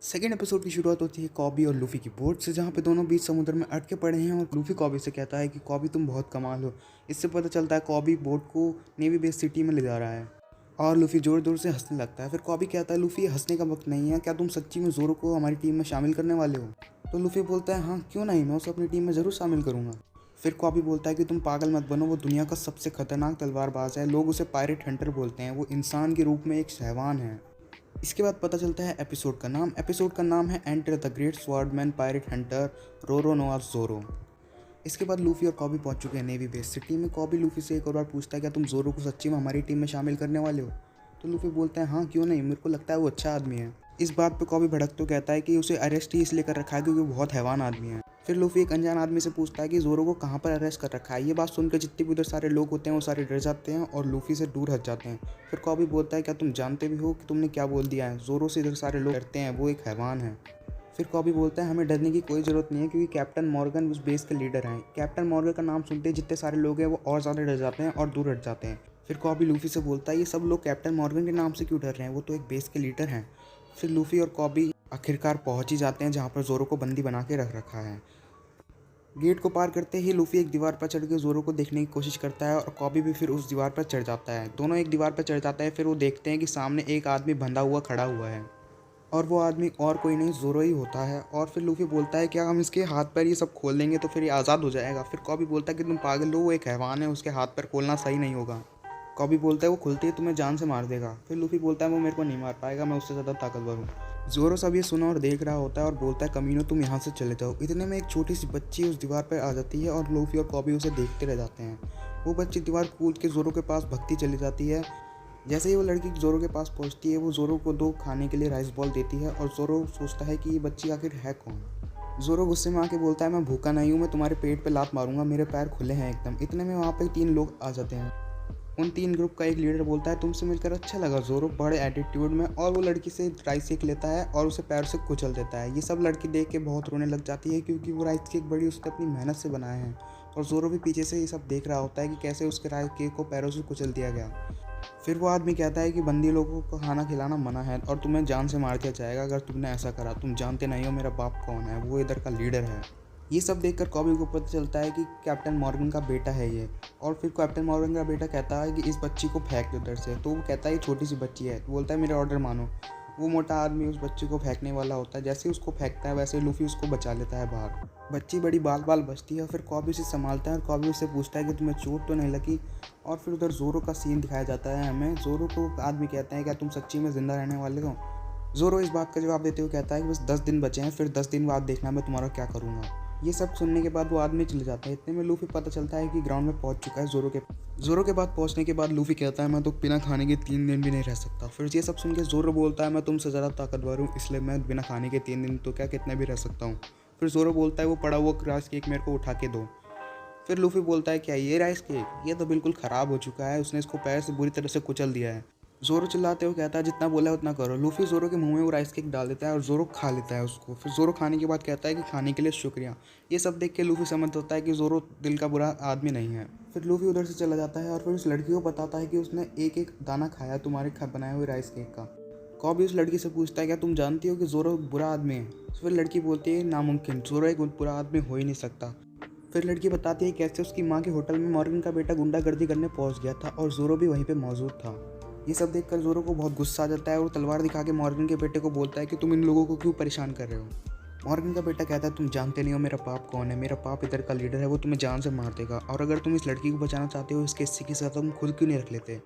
Second episode की शुरुआत होती है कॉबी और लूफी की बोट से, जहाँ पे दोनों बीच समुद्र में अटके पड़े हैं और लूफी कॉबी से कहता है कि कॉबी तुम बहुत कमाल हो। इससे पता चलता है कॉबी बोट को नेवी बेस सिटी में ले जा रहा है और लूफी जोर जोर से हंसने लगता है। फिर कॉबी कहता है लूफी, ये हंसने का वक्त नहीं है, क्या तुम सच्ची में जोरो को हमारी टीम में शामिल करने वाले हो? तो लूफी बोलता है हाँ क्यों नहीं, मैं उसे अपनी टीम में ज़रूर शामिल करूँगा। फिर कॉबी बोलता है कि तुम पागल मत बनो, वो दुनिया का सबसे खतरनाक तलवारबाज है, लोग उसे पायरेट हंटर बोलते हैं, वो इंसान के रूप में एक हैवान है। इसके बाद पता चलता है एपिसोड का नाम है enter the great swordsman pirate hunter Roronoa Zoro. इसके बाद लूफी और कॉबी पहुंच चुके हैं नेवी बेस सिटी में। कॉबी लूफी से एक और बार पूछता है क्या तुम जोरो को सच्ची में हमारी टीम में शामिल करने वाले हो? तो लूफी बोलता है हाँ क्यों नहीं, मेरे को लगता है वो अच्छा आदमी है। इस बात पे कॉबी भड़क तो कहता है कि उसे अरेस्ट ही इसलिए कर रखा है क्योंकि वो बहुत हैवान आदमी है। फिर लूफी एक अनजान आदमी से पूछता है कि जोरो को कहाँ पर अरेस्ट कर रखा है। ये बात सुनकर जितने भी उधर सारे लोग होते हैं वो सारे डर जाते हैं और लूफी से दूर हट जाते हैं। फिर कॉबी बोलता है क्या तुम जानते भी हो कि तुमने क्या बोल दिया है? जोरो से इधर सारे लोग डरते हैं, वो एक हैवान है। फिर कॉबी बोलता है हमें डरने की कोई ज़रूरत नहीं है क्योंकि कैप्टन मॉर्गन उस बेस के लीडर हैं। कैप्टन मॉर्गन का नाम सुनते ही जितने सारे लोग हैं वो और ज़्यादा डर जाते हैं और दूर हट जाते हैं। फिर कॉबी लूफी से बोलता है ये सब लोग कैप्टन मॉर्गन के नाम से क्यों डर रहे हैं, वो तो एक बेस के लीडर हैं। फिर लूफी और कॉबी आखिरकार पहुंच ही जाते हैं जहां पर जोरो को बंदी बना के रख रखा है। गेट को पार करते ही लूफी एक दीवार पर चढ़ के जोरो को देखने की कोशिश करता है और कॉबी भी फिर उस दीवार पर चढ़ जाता है। दोनों एक दीवार पर चढ़ जाता है। फिर वो देखते हैं कि सामने एक आदमी बंधा हुआ खड़ा हुआ है और वो आदमी और कोई नहीं जोरो ही होता है। और फिर लूफी बोलता है क्या हम इसके हाथ पैर ये सब खोल देंगे तो फिर ये आज़ाद हो जाएगा? फिर कॉबी बोलता है कि तुम पागल हो, वो एक हैवान है, उसके हाथ पैर खोलना सही नहीं होगा। कॉबी बोलता है वो खुलते ही तुम्हें जान से मार देगा। फिर लूफी बोलता है वो मेरे को नहीं मार पाएगा, मैं उससे ज़्यादा ताकतवर हूँ। जोरो सब ये सुना और देख रहा होता है और बोलता है कमीनो तुम यहाँ से चले जाओ। इतने में एक छोटी सी बच्ची उस दीवार पर आ जाती है और लूफी और कॉबी उसे देखते रह जाते हैं। वो बच्ची दीवार कूद के जोरो के पास भगती चली जाती है। जैसे ही वो लड़की जोरो के पास पहुंचती है वो जोरो को 2 खाने के लिए राइस बॉल देती है और जोरो सोचता है कि ये बच्ची आखिर है कौन। जोरो गुस्से में आके बोलता है मैं भूखा नहीं हूँ, मैं तुम्हारे पेट पे लात मारूंगा, मेरे पैर खुले हैं एकदम। इतने में वहाँ पे 3 लोग आ जाते हैं। उन 3 ग्रुप का एक लीडर बोलता है तुमसे मिलकर अच्छा लगा जोरो, बड़े एटीट्यूड में, और वो लड़की से राइस केक लेता है और उसे पैर से कुचल देता है। ये सब लड़की देख के बहुत रोने लग जाती है क्योंकि वो राइस केक बड़ी उसने अपनी मेहनत से बनाए हैं और जोरो भी पीछे से ये सब देख रहा होता है कि कैसे उसके राइस केक को पैरों से कुचल दिया गया। फिर वो आदमी कहता है कि बंदी लोगों को खाना खिलाना मना है और तुम्हें जान से मार दिया जाएगा अगर तुमने ऐसा करा। तुम जानते नहीं हो मेरा बाप कौन है, वो इधर का लीडर है। ये सब देखकर कॉबी को पता चलता है कि कैप्टन मॉर्गन का बेटा है ये। और फिर कैप्टन मॉर्गन का बेटा कहता है कि इस बच्ची को फेंक दो उधर से। तो वो कहता है ये छोटी सी बच्ची है। तो बोलता है मेरा ऑर्डर मानो। वो मोटा आदमी उस बच्ची को फेंकने वाला होता है। जैसे ही उसको फेंकता है वैसे लूफी उसको बचा लेता है बाहर। बच्ची बड़ी बाल बाल बचती है और फिर कॉबी उसे संभालता है और कॉबी उससे पूछता है कि तुम्हें चोट तो नहीं लगी। और फिर उधर जोरो का सीन दिखाया जाता है हमें। जोरो को आदमी कहते हैं क्या तुम सच्ची में ज़िंदा रहने वाले हो? जोरो इस बात का जवाब देते हुए कहता है कि बस 10 दिन बचे हैं, फिर 10 दिन बाद देखना मैं तुम्हारा क्या करूँगा। ये सब सुनने के बाद वो आदमी चले जाता है। इतने में लूफी पता चलता है कि ग्राउंड में पहुंच चुका है जोरो के बाद पहुंचने के बाद लूफी कहता है मैं तो बिना खाने के 3 दिन भी नहीं रह सकता। फिर ये सब सुन के जोरो बोलता है मैं तुमसे ज़्यादा ताकतवर हूँ, इसलिए मैं बिना खाने के 3 दिन तो क्या कितने भी रह सकता हूँ। फिर जोरो बोलता है वो पड़ा हुआ राइस केक मेरे को उठा के दो। फिर लूफी बोलता है क्या ये राइस केक, ये तो बिल्कुल ख़राब हो चुका है, उसने इसको पैर से बुरी तरह से कुचल दिया है। जोरो चिल्लाते हुए कहता है जितना बोला है उतना करो। लूफी जोरो के मुंह में वो राइस केक डाल देता है और जोरो खा लेता है उसको। फिर जोरो खाने के बाद कहता है कि खाने के लिए शुक्रिया। ये सब देख के लूफी समझ होता है कि जोरो दिल का बुरा आदमी नहीं है। फिर लूफी उधर से चला जाता है और फिर उस लड़की को बताता है कि उसने एक एक दाना खाया तुम्हारे बनाए हुए राइस केक का। कॉबी उस लड़की से पूछता है क्या तुम जानती हो कि जोरो बुरा आदमी है? फिर लड़की बोलती है नामुमकिन, जोरो एक बुरा आदमी हो ही नहीं सकता। फिर लड़की बताती है कैसे उसकी माँ के होटल में मॉर्गन का बेटा गुंडागर्दी करने पहुंच गया था और जोरो भी वहीं पे मौजूद था। ये सब देखकर जोरो को बहुत गुस्सा आ जाता है और तलवार दिखा के मॉर्गन के बेटे को बोलता है कि तुम इन लोगों को क्यों परेशान कर रहे हो? मॉर्गन का बेटा कहता है तुम जानते नहीं हो मेरा पाप कौन है, मेरा पाप इधर का लीडर है, वो तुम्हें जान से मार देगा, और अगर तुम इस लड़की को बचाना चाहते हो इसके हिस्से की सज़ा तुम खुद क्यों नहीं रख लेते?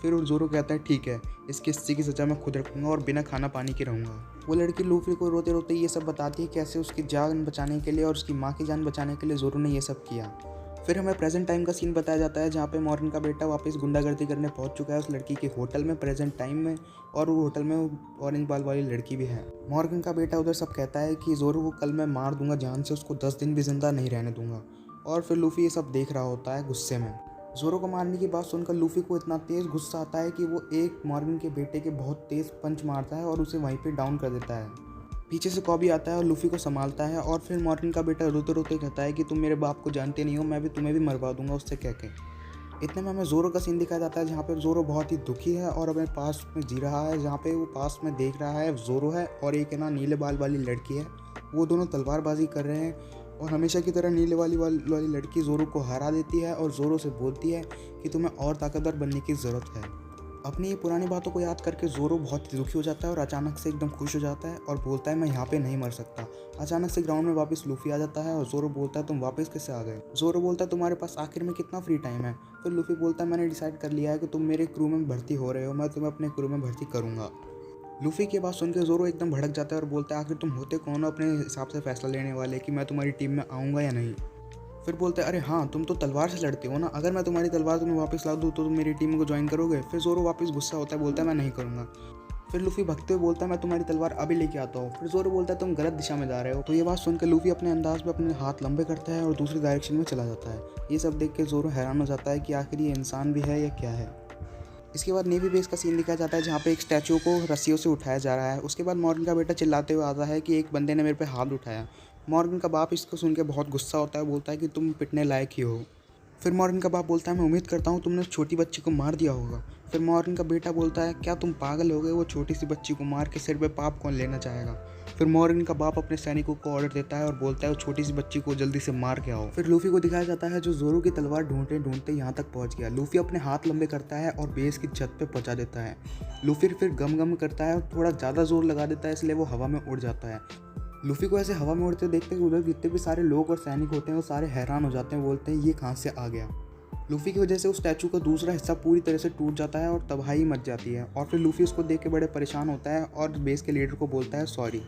फिर जोरो कहता है ठीक है, इसके हिस्से की सज़ा मैं खुद रखूँगा और बिना खाना पानी के रहूँगा। वो लड़की लूफी को रोते रोते ये सब बताती है कैसे उसकी जान बचाने के लिए और उसकी माँ की जान बचाने के लिए जोरो ने ये सब किया। फिर हमें प्रेजेंट टाइम का सीन बताया जाता है जहाँ पे मॉर्गन का बेटा वापस गुंडागर्दी करने पहुँच चुका है उस लड़की के होटल में प्रेजेंट टाइम में, और वो होटल में ऑरेंज बाल वाली लड़की भी है। मॉर्गन का बेटा उधर सब कहता है कि जोरो को कल मैं मार दूंगा जान से, उसको 10 दिन भी जिंदा नहीं रहने दूंगा। और फिर लूफी ये सब देख रहा होता है गुस्से में। जोरो को मारने की बात सुनकर लूफी को इतना तेज़ गुस्सा आता है कि वो एक मॉर्गन के बेटे के बहुत तेज़ पंच मारता है और उसे वहीं पे डाउन कर देता है। पीछे से कॉबी आता है और लूफी को संभालता है और फिर मॉर्गन का बेटा रोते रोते कहता है कि तुम मेरे बाप को जानते नहीं हो, मैं भी तुम्हें भी मरवा दूंगा उससे कह के। इतने में हमें ज़ोरो का सीन दिखाया जाता है जहाँ पे ज़ोरो बहुत ही दुखी है और अपने पास में जी रहा है, जहाँ पे वो पास में देख रहा है ज़ोरो है और एक है ना नीले बाल वाली लड़की है। वो दोनों तलवारबाजी कर रहे हैं और हमेशा की तरह नीले वाली लड़की ज़ोरो को हरा देती है और ज़ोरो से बोलती है कि तुम्हें और ताकतवर बनने की ज़रूरत है। अपनी ये पुरानी बातों को याद करके ज़ोरो बहुत ही दुखी हो जाता है और अचानक से एकदम खुश हो जाता है और बोलता है मैं यहाँ पे नहीं मर सकता। अचानक से ग्राउंड में वापस लूफी आ जाता है और ज़ोरो बोलता है तुम वापस कैसे आ गए। ज़ोरो बोलता है तुम्हारे पास आखिर में कितना फ्री टाइम है। फिर लूफी बोलता है मैंने डिसाइड कर लिया है कि तुम मेरे क्रू में भर्ती हो रहे हो, मैं तुम्हें अपने क्रू में भर्ती करूँगा। लूफी की बात सुन के ज़ोरो एकदम भड़क जाता है और बोलता है आखिर तुम होते कौन हो अपने हिसाब से फैसला लेने वाले कि मैं तुम्हारी टीम में आऊँगा या नहीं। फिर बोलते हैं अरे हाँ तुम तो तलवार से लड़ते हो ना, अगर मैं तुम्हारी तलवार तुम्हें वापस ला दूँ तो तुम मेरी टीम को ज्वाइन करोगे। फिर ज़ोरो वापस गुस्सा होता है, बोलता है मैं नहीं करूँगा। फिर लूफी भगते हुए बोलता है मैं तुम्हारी तलवार अभी लेके आता हूँ। फिर ज़ोरो बोलता है तुम गलत दिशा में जा रहे हो। तो ये बात सुनकर लूफी अपने अंदाज में अपने हाथ लंबे करता है और दूसरी डायरेक्शन में चला जाता है। ये सब देख के ज़ोरो हैरान हो जाता है कि आखिर ये इंसान भी है या क्या है। इसके बाद नेवी बेस का सीन दिखाया जाता है जहाँ पे एक स्टैचू को रस्सियों से उठाया जा रहा है। उसके बाद मॉर्गन का बेटा चिल्लाते हुए आता है कि एक बंदे ने मेरे पे हाथ उठाया। मॉर्गन का बाप इसको सुन के बहुत गुस्सा होता है, बोलता है कि तुम पिटने लायक ही हो। फिर मॉर्गन का बाप बोलता है मैं उम्मीद करता हूँ तुमने उस छोटी बच्ची को मार दिया होगा। फिर मॉर्गन का बेटा बोलता है क्या तुम पागल हो गए, वो छोटी सी बच्ची को मार के सिर पे पाप कौन लेना चाहेगा। फिर मॉर्गन का बाप अपने सैनिकों को ऑर्डर देता है और बोलता है वो छोटी सी बच्ची को जल्दी से मार के आओ। फिर लूफी को दिखाया जाता है जो ज़ोरो की तलवार ढूंढते ढूंढते यहाँ तक पहुँच गया। लूफी अपने हाथ लंबे करता है और बेस की छत पे पहुँचा देता है। लूफी फिर गम गम करता है और थोड़ा ज़्यादा जोर लगा देता है, इसलिए वो हवा में उड़ जाता है। लूफी को ऐसे हवा में उड़ते देखते उधर जितने भी सारे लोग और सैनिक होते हैं वो सारे हैरान हो जाते हैं, बोलते हैं ये कहाँ से आ गया। लूफी की वजह से उस स्टैचू का दूसरा हिस्सा पूरी तरह से टूट जाता है और तबाही मच जाती है। और फिर लूफी उसको देख के बड़े परेशान होता है और बेस के लीडर को बोलता है सॉरी।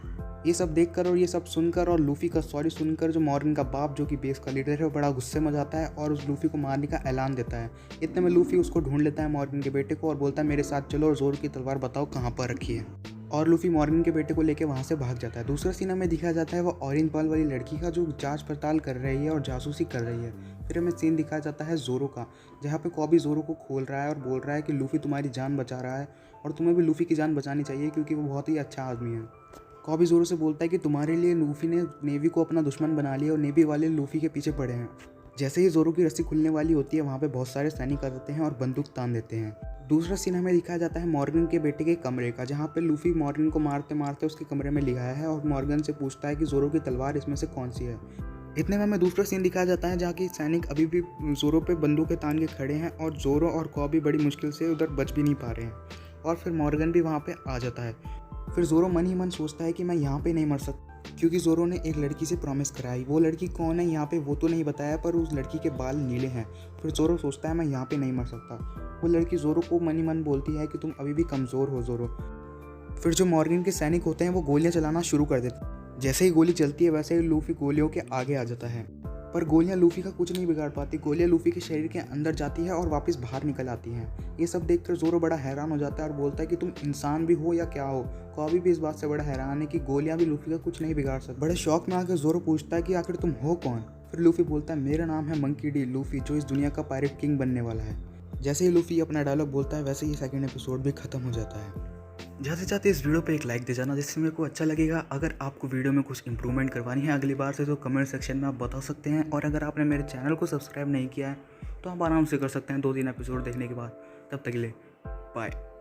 ये सब देखकर और ये सब सुनकर और लूफी का सॉरी सुनकर जो मॉर्गन का बाप जो कि बेस का लीडर है वो बड़ा गुस्से में जाता है और उस लूफी को मारने का ऐलान देता है। इतने में लूफी उसको ढूंढ लेता है मॉर्गन के बेटे को और बोलता है मेरे साथ चलो और ज़ोरो की तलवार बताओ कहाँ पर रखी है। और लूफी मॉर्गन के बेटे को लेकर वहाँ से भाग जाता है। दूसरा सीन हमें दिखाया जाता है वो ऑरेंज बाल वाली लड़की का जो जांच पड़ताल कर रही है और जासूसी कर रही है। फिर हमें सीन दिखाया जाता है ज़ोरो का, जहाँ पे कॉबी ज़ोरो को खोल रहा है और बोल रहा है कि लूफी तुम्हारी जान बचा रहा है और तुम्हें भी लूफी की जान बचानी चाहिए क्योंकि वो बहुत ही अच्छा आदमी है। कॉबी ज़ोरो से बोलता है कि तुम्हारे लिए लूफी ने नेवी को अपना दुश्मन बना लिया और नेवी वाले लूफी के पीछे पड़े हैं। जैसे ही ज़ोरो की रस्सी खुलने वाली होती है वहाँ पे बहुत सारे सैनिक आ जाते हैं और बंदूक तान देते हैं। दूसरा सीन हमें दिखाया जाता है मॉर्गन के बेटे के कमरे का, जहाँ पे लूफी मॉर्गन को मारते मारते उसके कमरे में ले आया है और मॉर्गन से पूछता है कि ज़ोरो की तलवार इसमें से कौन सी है। इतने में हमें दूसरा सीन दिखाया जाता है जहाँ की सैनिक अभी भी ज़ोरो पे बंदूकें तान के खड़े हैं और ज़ोरो और कॉबी बड़ी मुश्किल से उधर बच भी नहीं पा रहे हैं। और फिर मॉर्गन भी वहाँ पे आ जाता है। फिर ज़ोरो मन ही मन सोचता है कि मैं यहाँ पे नहीं मर सकता क्योंकि ज़ोरो ने एक लड़की से प्रॉमिस कराई। वो लड़की कौन है यहाँ पे वो तो नहीं बताया, पर उस लड़की के बाल नीले हैं। फिर ज़ोरो सोचता है मैं यहाँ पे नहीं मर सकता। वो लड़की ज़ोरो को मन ही मन बोलती है कि तुम अभी भी कमज़ोर हो ज़ोरो। फिर जो मॉर्गन के सैनिक होते हैं वो गोलियां चलाना शुरू कर देते हैं। जैसे ही गोली चलती है वैसे ही लूफी गोलियों के आगे आ जाता है, पर गोलियां लूफी का कुछ नहीं बिगाड़ पाती। गोलियां लूफी के शरीर के अंदर जाती है और वापस बाहर निकल आती हैं। ये सब देखकर ज़ोरो बड़ा हैरान हो जाता है और बोलता है कि तुम इंसान भी हो या क्या हो। कॉबी भी इस बात से बड़ा हैरान है कि गोलियां भी लूफी का कुछ नहीं बिगाड़ सकती। बड़े शौक में आकर ज़ोरो पूछता है कि आखिर तुम हो कौन। फिर लूफी बोलता है मेरा नाम है मंकी डी लूफी, जो इस दुनिया का पायरेट किंग बनने वाला है। जैसे ही लूफी अपना डायलॉग बोलता है वैसे ही सेकंड एपिसोड भी खत्म हो जाता है। जाते जाते इस वीडियो पे एक लाइक दे जाना जिससे मेरे को अच्छा लगेगा। अगर आपको वीडियो में कुछ इंप्रूवमेंट करवानी है अगली बार से तो कमेंट सेक्शन में आप बता सकते हैं। और अगर आपने मेरे चैनल को सब्सक्राइब नहीं किया है तो आप आराम से कर सकते हैं 2-3 एपिसोड देखने के बाद। तब तक के लिए बाय।